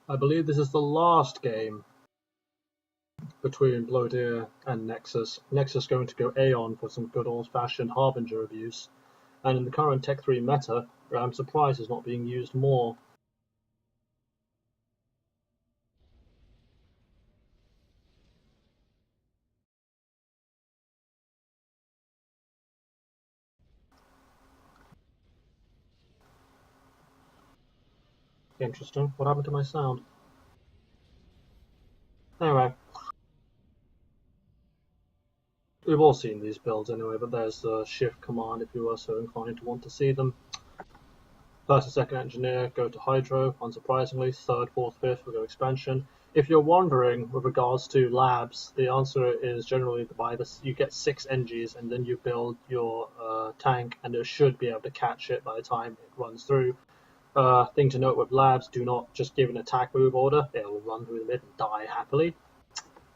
I believe this is the last game between Blodir and Nexus. Nexus going to go Aeon for some good old-fashioned Harbinger abuse, and in the current Tech 3 meta, I'm surprised it's not being used more. Interesting. What happened to my sound? Anyway. We've all seen these builds anyway, but there's the shift command if you are so inclined to want to see them. First and second engineer go to Hydro, unsurprisingly. Third, fourth, fifth will go expansion. If you're wondering with regards to labs, the answer is generally by this: you get 6 NGs and then you build your tank, and it should be able to catch it by the time it runs through. Thing to note with labs: do not just give an attack move order; it will run through the mid and die happily.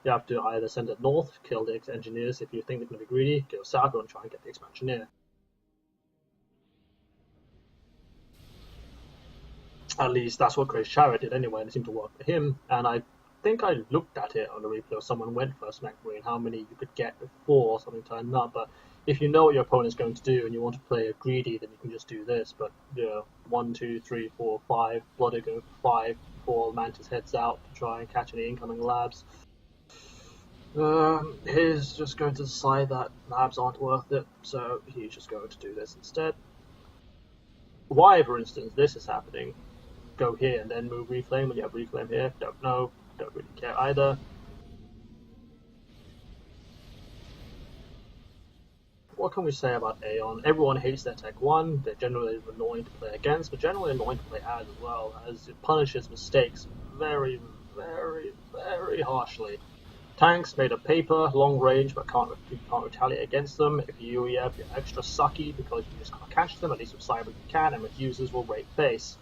You have to either send it north, kill the engineers if you think they're going to be greedy, go south and try and get the expansioneer. At least that's what Chris Chariot did anyway, and it seemed to work for him. And I think I looked at it on the replay, or someone went first Mac and how many you could get before something turned up. But if you know what your opponent's going to do and you want to play a greedy, then you can just do this. But 1, 2, 3, 4, 5, Blodir go for 5 before Mantis heads out to try and catch any incoming labs. He's just going to decide that labs aren't worth it, so he's just going to do this instead. Why, for instance, this is happening, go here and then move Reclaim when you have Reclaim here, don't know, don't really care either. What can we say about Aeon? Everyone hates their Tech 1, they're generally annoying to play against, but generally annoying to play as well, as it punishes mistakes very, very, very harshly. Tanks made of paper, long range, but you can't retaliate against them. If you're extra sucky because you just can't catch them, at least with Cyber you can, and with users will rape face.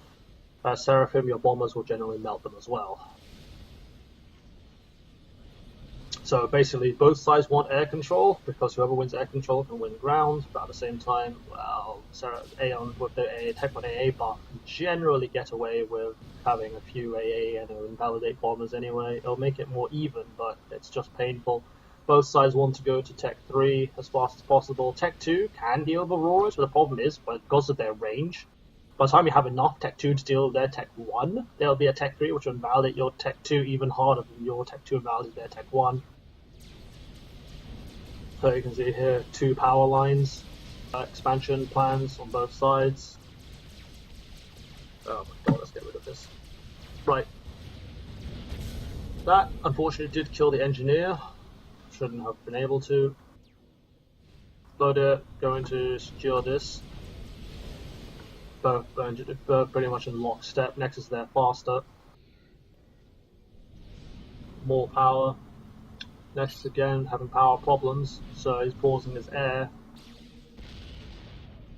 Seraphim, your bombers will generally melt them as well. So basically, both sides want air control, because whoever wins air control can win ground, but at the same time, well, Aeon with the Tech 1 AA buff can generally get away with having a few AA and invalidate bombers anyway. It'll make it more even, but it's just painful. Both sides want to go to Tech 3 as fast as possible. Tech 2 can deal with Auroras, but the problem is, because of their range, by the time you have enough Tech 2 to deal with their Tech 1, there'll be a Tech 3 which will invalidate your Tech 2 even harder than your Tech 2 invalidates their Tech 1. So you can see here 2 power lines, expansion plans on both sides. Oh my god, let's get rid of this. Right. That unfortunately did kill the engineer. Shouldn't have been able to. Blodir going to secure this. Both pretty much in lockstep. Nexus there faster. More power. Nexus again having power problems, so he's pausing his air.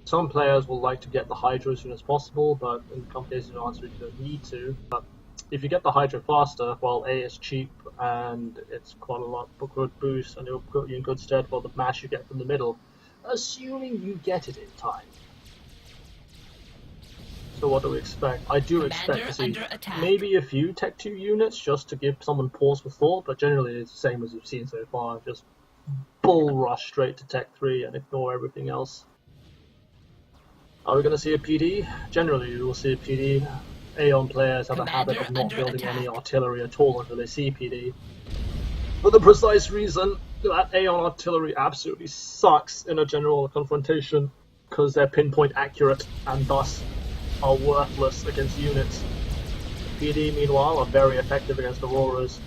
Some players will like to get the Hydro as soon as possible, but in some cases you don't need to. But if you get the Hydro faster, well, A is cheap and it's quite a lot of good boost, and it'll put you in good stead for the mash you get from the middle, assuming you get it in time. So what do we expect? I do expect to see maybe a few Tech 2 units just to give someone pause for thought, but generally it's the same as you've seen so far, just bull rush straight to Tech 3 and ignore everything else. Are we going to see a PD? Generally we will see a PD. Aeon players have a habit of not building any artillery at all until they see PD. For the precise reason that Aeon artillery absolutely sucks in a general confrontation, because they're pinpoint accurate and thus are worthless against units. PD, meanwhile, are very effective against Auroras.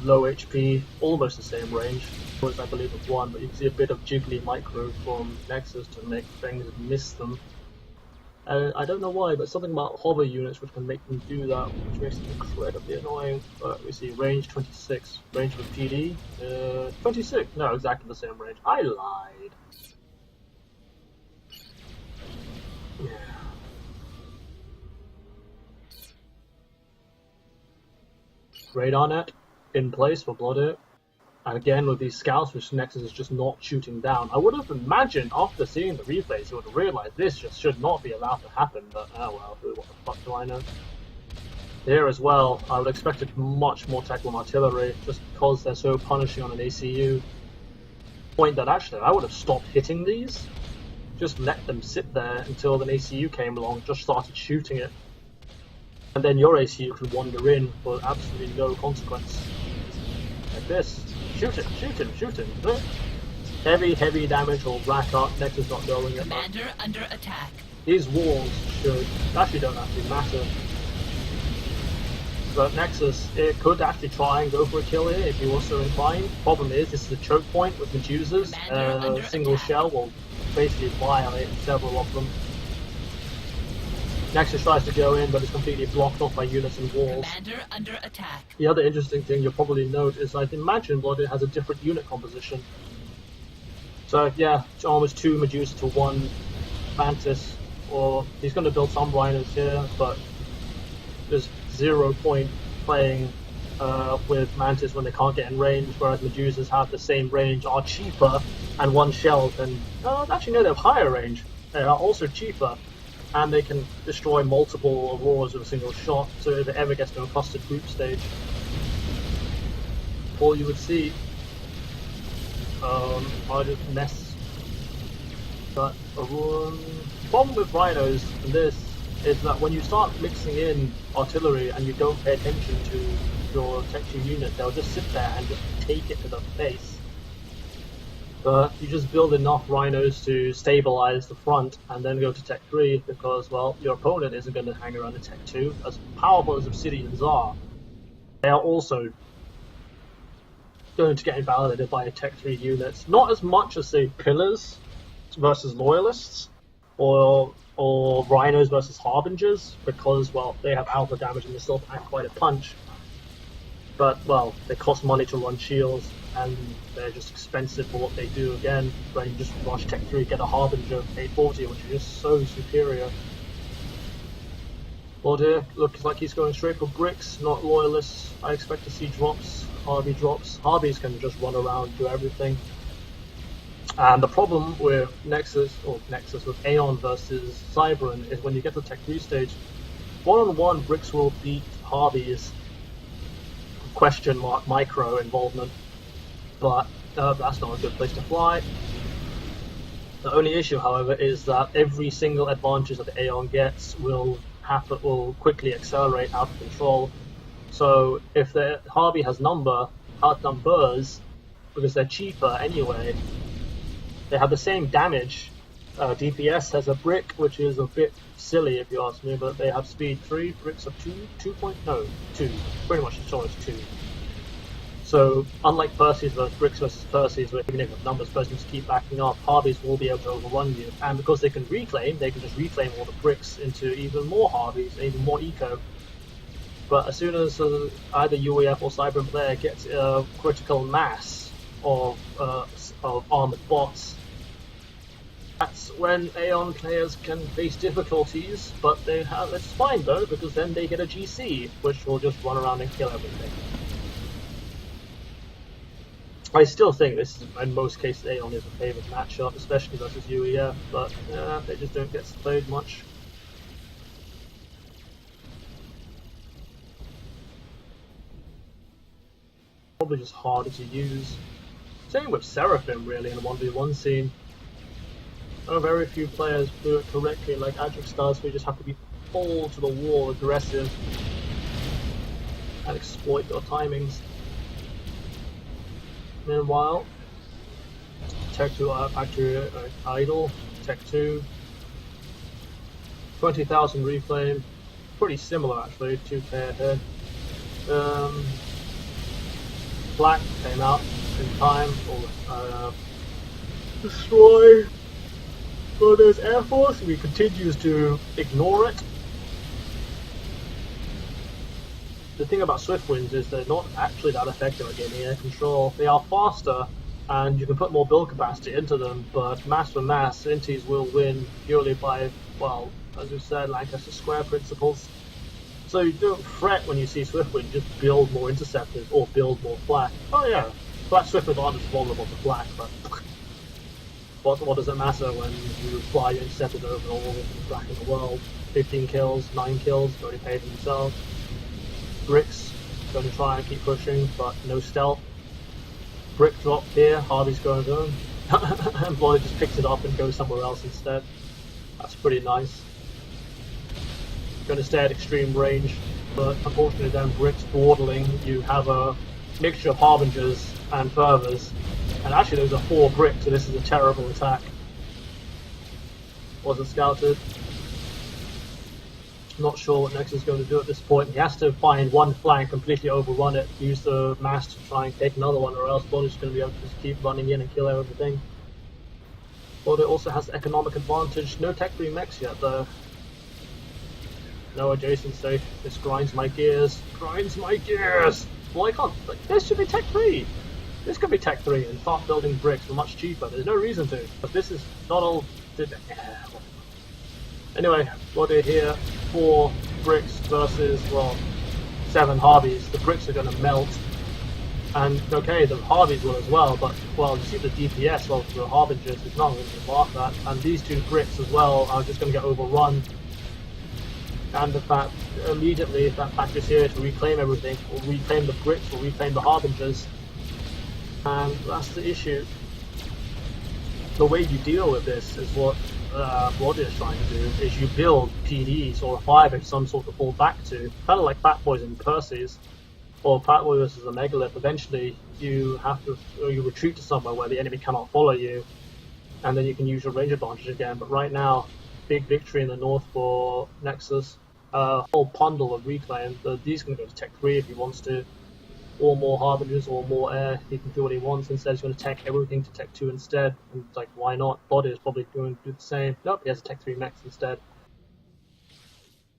Low HP, almost the same range. I believe it's 1, but you can see a bit of jiggly micro from Nexus to make things miss them. I don't know why, but something about hover units which can make them do that, which makes them incredibly annoying. But we see range 26, range with PD 26. No, exactly the same range. I lied. Yeah. Radar net in place for Blodir. And again with these scouts, which Nexus is just not shooting down. I would have imagined after seeing the replays, he would have realized this just should not be allowed to happen, but oh well, what the fuck do I know? Here as well, I would expect it much more tech from artillery, just because they're so punishing on an ACU. Point that actually I would have stopped hitting these, just let them sit there until an ACU came along, just started shooting it. And then your ACU can wander in for absolutely no consequence. Like this. Shoot him, shoot him, shoot him. Heavy damage will rack up, Nexus not knowing it. Commander under attack. These walls actually don't actually matter. But Nexus, it could actually try and go for a kill here if he was so inclined. Problem is, this is a choke point with Medusas. A single shell will basically violate several of them. Nexus tries to go in, but it's completely blocked off by units and walls. Commander under attack. The other interesting thing you'll probably note is I'd imagine Blodir has a different unit composition. So yeah, it's almost 2 Medusa to 1 Mantis, or he's going to build some Rhinos here, but there's 0 point playing with Mantis when they can't get in range, whereas Medusas have the same range, are cheaper, and 1 shell can... actually no, they have higher range. They are also cheaper, and they can destroy multiple Auroras with a single shot, so if it ever gets to a clustered group stage, all you would see are just mess. But problem with Rhinos in this is that when you start mixing in artillery and you don't pay attention to your Tech 2 unit, they'll just sit there and just take it to the face. But you just build enough Rhinos to stabilize the front and then go to Tech 3 because, well, your opponent isn't going to hang around in Tech 2. As powerful as Obsidians are, they are also going to get invalidated by Tech 3 units. Not as much as, say, Pillars versus Loyalists, or Rhinos versus Harbingers, because, well, they have alpha damage and they still pack quite a punch. But, well, they cost money to run shields, and they're just expensive for what they do again. When you just rush Tech 3, get a Harbinger 840, which is just so superior. Blodir looks like he's going straight for bricks, not Loyalists. I expect to see drops, Harvey drops. Harveys can just run around, do everything. And the problem with Nexus with Aeon versus Cybran is when you get to the Tech 3 stage, one-on-one bricks will beat Harveys, question mark micro involvement, but that's not a good place to fly. The only issue, however, is that every single advantage that Aeon gets will quickly accelerate out of control. So if the Harvey has outnumbers, because they're cheaper anyway, they have the same damage. DPS has a brick, which is a bit silly if you ask me, but they have speed 3, bricks of 2, pretty much the choice 2. So unlike Perseus versus bricks versus Perseus, where even if numbers Perseus keep backing up, Harveys will be able to overrun you. And because they can just reclaim all the bricks into even more Harveys, even more eco. But as soon as either UEF or Cybran player gets a critical mass of armored bots, that's when Aeon players can face difficulties, but it's fine though, because then they get a GC, which will just run around and kill everything. I still think this is, in most cases, Aeon is a favourite matchup, especially versus UEF, but they just don't get played much. Probably just harder to use. Same with Seraphim, really, in a 1v1 scene. Very few players do it correctly like Ajax does, who just have to be full to the wall, aggressive, and exploit your timings. Meanwhile, Tech 2 factory idle, Tech 2, 20,000 reclaim, pretty similar actually, 2k ahead. Black came out in time, or destroy. But there's Air Force, and he continues to ignore it. The thing about Swiftwinds is they're not actually that effective at getting air control. They are faster, and you can put more build capacity into them, but mass for mass, Inties will win purely by, well, as we said, Lancaster Square principles. So you don't fret when you see Swiftwind, just build more interceptors or build more flak. Oh yeah, Black Swiftwinds aren't as vulnerable to flak, but what does it matter when you fly your interceptors over all the flak in the world? 15 kills, 9 kills, already paid for themselves. bricks. Going to try and keep pushing, but no stealth. Brick drop here, Harvey's going home. And Blodir just picks it up and goes somewhere else instead. That's pretty nice. Going to stay at extreme range, but unfortunately then bricks dawdling, you have a mixture of harbingers and fervors. And actually those are 4 bricks, so this is a terrible attack. Wasn't scouted. Not sure what Nexus is going to do at this point. He has to find one flank, completely overrun it, use the mass to try and take another one, or else Blodir's going to be able to just keep running in and kill everything. Blodir also has the economic advantage. No Tech 3 mechs yet though. No adjacency. This grinds my gears. Grinds my gears! Well, I can't. Like, this should be Tech 3! This could be Tech 3 and start building bricks for much cheaper. There's no reason to. But this is not all. Anyway, Blodir here. 4 bricks versus, well, 7 Harveys. The bricks are going to melt. And, okay, the Harveys will as well, but, well, you see the DPS, well, the Harbingers is not going to laugh at. And these 2 bricks as well are just going to get overrun. And the fact, immediately, if that fact is here to reclaim everything, or reclaim the bricks, or reclaim the Harbingers. And that's the issue. The way you deal with this is what Blodir is trying to do, is you build PDs or a 5 of some sort to fall back to, kind of like Fat Boys and Percy's, or Fat Boy versus a Megalith. Eventually you have to, or you retreat to somewhere where the enemy cannot follow you, and then you can use your range advantage again. But right now, big victory in the north for Nexus, a whole bundle of reclaim. These can go to Tech 3 if he wants to, or more Harbingers, or more air. He can do what he wants. Instead, he's going to tech everything to Tech 2 instead. And like, why not? Blodir is probably going to do the same. Nope, he has a Tech 3 mech instead.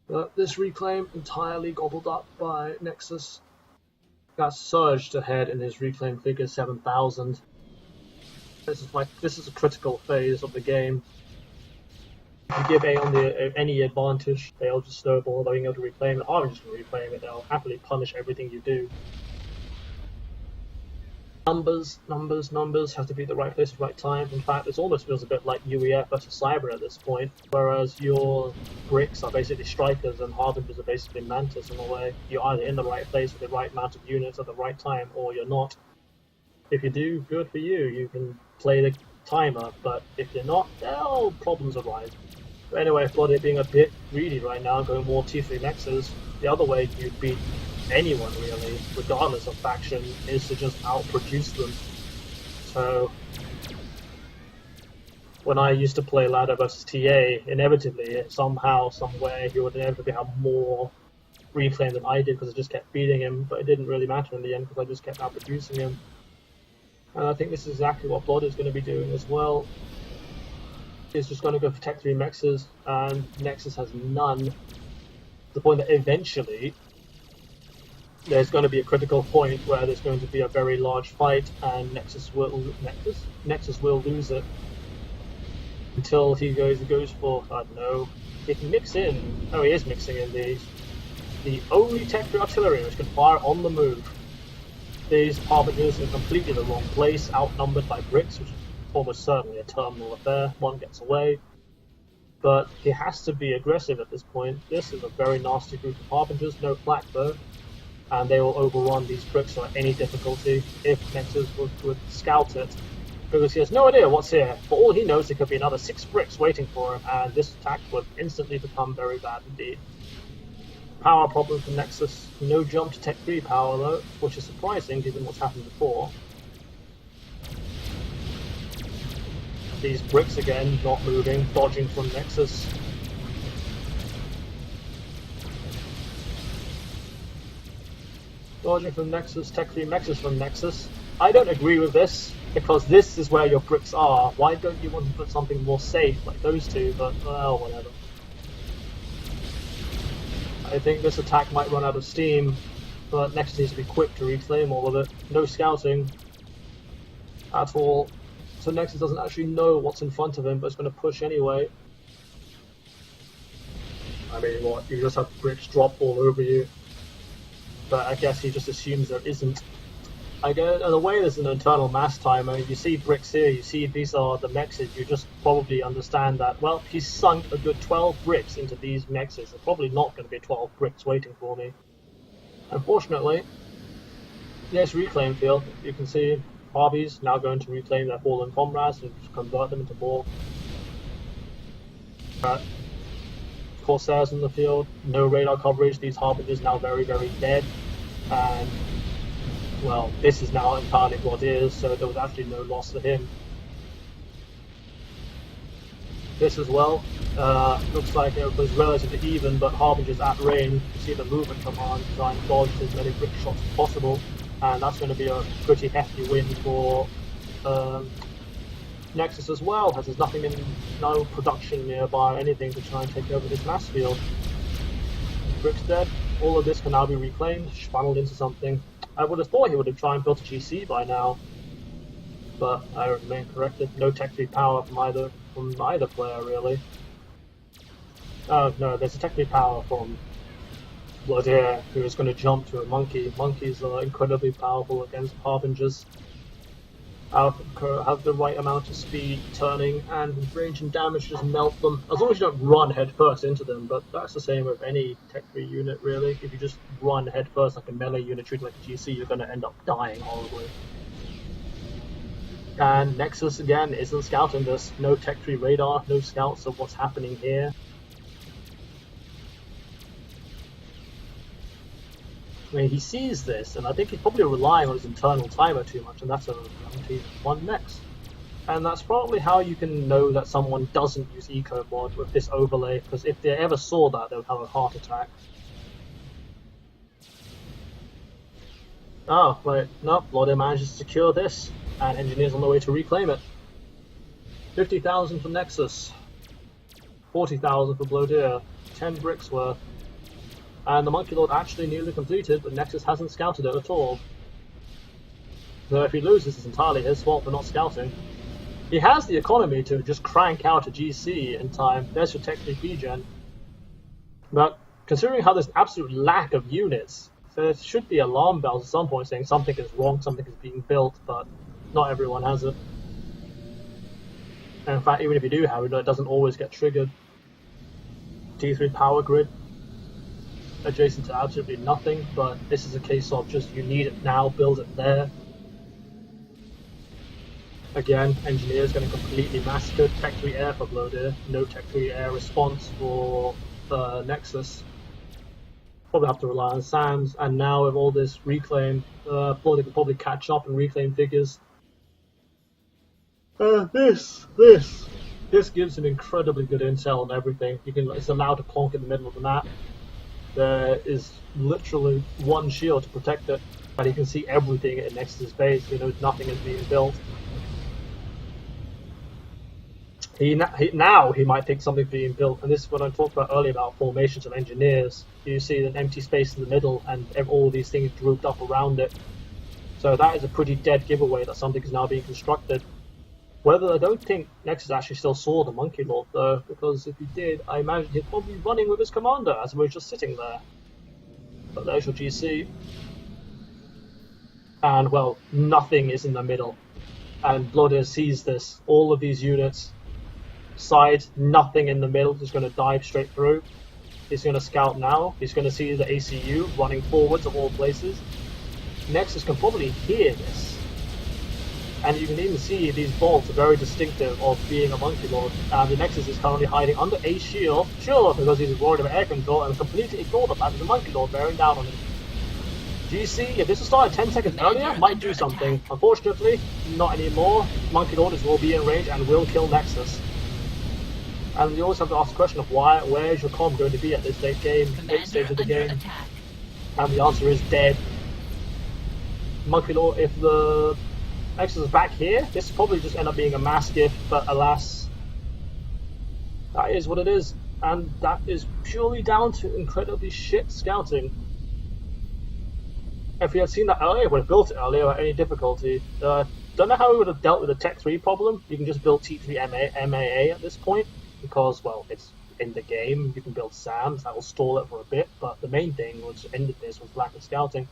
But this reclaim entirely gobbled up by Nexus. Got surged ahead in his reclaim figure 7,000. This is a critical phase of the game. If you give Aeon any advantage, they'll just snowball. They'll be able to reclaim it. I'm just going to reclaim it. They'll happily punish everything you do. Numbers have to be at the right place at the right time. In fact, it almost feels a bit like UEF versus Cyber at this point, whereas your bricks are basically strikers and Harbingers are basically Mantis in a way. You're either in the right place with the right amount of units at the right time, or you're not. If you do, good for you. You can play the timer, but if you're not, well, problems arise. But anyway, Blodir being a bit greedy right now, going more T3 Nexus, the other way you beat anyone really, regardless of faction, is to just outproduce them. So when I used to play ladder versus TA, inevitably, somehow, somewhere, he would inevitably have more reclaim than I did because I just kept beating him, but it didn't really matter in the end because I just kept outproducing him. And I think this is exactly what Blodir is going to be doing as well. He's just going to go for Tech 3 Mexes, and Nexus has none. To the point that eventually there's going to be a critical point where there's going to be a very large fight, and Nexus will lose it until he goes for, I don't know, he can mix in. Oh, he is mixing in the only Tech 3 artillery which can fire on the move. These Harbingers are completely the wrong place, outnumbered by bricks, which is almost certainly a terminal affair. One gets away, but he has to be aggressive at this point. This is a very nasty group of Harbingers, no flak though, and they will overrun these bricks without any difficulty if Nexus would scout it, because he has no idea what's here. For all he knows, there could be another 6 bricks waiting for him, and this attack would instantly become very bad indeed. Power problem for Nexus. No jump to Tech 3 power though, which is surprising given what's happened before. These bricks again, not moving, dodging from Nexus. Dodging from Nexus, Tech 3 Nexus from Nexus. I don't agree with this, because this is where your bricks are. Why don't you want to put something more safe like those two, but well, whatever. I think this attack might run out of steam, but Nexus needs to be quick to reclaim all of it. No scouting at all. So Nexus doesn't actually know what's in front of him, but it's going to push anyway. I mean, what? You just have bricks drop all over you. But I guess he just assumes there isn't. I guess, in a way, there's an internal mass timer. You see bricks here, you see these are the mexes, you just probably understand that, well, he's sunk a good 12 bricks into these mexes. There's probably not going to be 12 bricks waiting for me. Unfortunately, this reclaim field, you can see Harvey's now going to reclaim their fallen comrades and convert them into more Corsairs in the field. No radar coverage, these Harbingers now very, very dead. And, well, this is now entirely Blodir's, so there was actually no loss to him. This as well, looks like it was relatively even, but Harbinger's at range. You see the movement command, try and dodge as many brick shots as possible, and that's going to be a pretty hefty win for Nexus as well, as there's no production nearby or anything to try and take over this mass field. Brick's dead, all of this can now be reclaimed, funneled into something. I would have thought he would have tried and built a GC by now, but I remain corrected. No Tech 3 power from either player, really. Oh no, there's a Tech 3 power from Blodir, who is going to jump to a monkey. Monkeys are incredibly powerful against Harbingers. Have the right amount of speed, turning, and range and damage, just melt them. As long as you don't run head first into them, but that's the same with any Tech 3 unit, really. If you just run head first like a melee unit treated like a GC, you're going to end up dying horribly. And Nexus, again, isn't scouting this. No Tech 3 radar, no scouts of what's happening here. I mean, he sees this, and I think he's probably relying on his internal timer too much, and that's a guaranteed 1 Nex. And that's probably how you can know that someone doesn't use eco mod with this overlay, because if they ever saw that, they would have a heart attack. Oh, wait, no, Blodir manages to secure this, and Engineers on the way to reclaim it. 50,000 for Nexus, 40,000 for Blodir, 10 bricks worth. And the Monkey Lord actually nearly completed, but Nexus hasn't scouted it at all. So if he loses, it's entirely his fault for not scouting. He has the economy to just crank out a GC in time. There's your Tech 3 P-Gen. But considering how there's absolute lack of units, there should be alarm bells at some point saying something is wrong, something is being built, but not everyone has it. And in fact, even if you do have it, it doesn't always get triggered. T3 power grid. Adjacent to absolutely nothing, but this is a case of just you need it now, build it there. Again, Engineers getting completely massacred. Tech 3 air for Blodir, no Tech 3 air response for Nexus. Probably have to rely on SAMs, and now with all this reclaim, Blodir can probably catch up and reclaim figures. This gives him incredibly good intel on everything. It's allowed to plonk in the middle of the map. There is literally one shield to protect it, but he can see everything in Nexus' base. He knows nothing is being built. Now he might think something's being built, and this is what I talked about earlier about formations of Engineers. You see an empty space in the middle, and all these things grouped up around it. So that is a pretty dead giveaway that something is now being constructed. Whether I don't think Nexus actually still saw the Monkey Lord though, because if he did, I imagine he'd probably be running with his commander as we were just sitting there. But there's your GC. And well, nothing is in the middle. And Blodir sees this. All of these units, sides, nothing in the middle, just going to dive straight through. He's going to scout now. He's going to see the ACU running forwards of all places. Nexus can probably hear this. And you can even see these bolts are very distinctive of being a Monkey Lord. And the Nexus is currently hiding under a shield, sure, because he's worried about air control, and completely ignored the fact that the Monkey Lord bearing down on him. GC, if this was started 10 seconds earlier, might do something. Unfortunately, not anymore. Monkey Lord will be in range and will kill Nexus. And you always have to ask the question of where is your comm going to be at this late stage of the game? And the answer is dead. Monkey Lord, if the Nexus is back here, this will probably just end up being a mass gift, but alas, that is what it is. And that is purely down to incredibly shit scouting. If we had seen that earlier, we would have built it earlier without any difficulty. Don't know how we would have dealt with the Tech 3 problem. You can just build T3 MAA at this point, because, well, it's in the game. You can build SAMs, that will stall it for a bit, but the main thing which ended this was lack of scouting.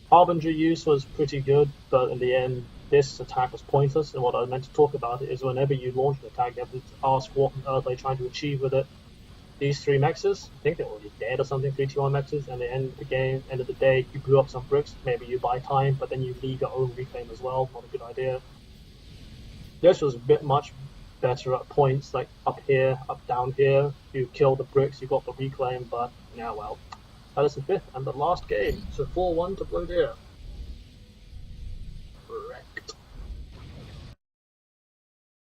Harbinger use was pretty good, but in the end, this attack was pointless, and what I meant to talk about is whenever you launch an attack, you have to ask what on earth are you trying to achieve with it. these 3 Nexus, I think they were already dead or something, 3-2-1 Nexus, and at the end of the game, end of the day, you blew up some bricks, maybe you buy time, but then you leave your own reclaim as well, not a good idea. This was a bit much better at points, like up here, up down here, you kill the bricks, you got the reclaim, but now well. That is the 5th and the last game, so 4-1 to Blodir.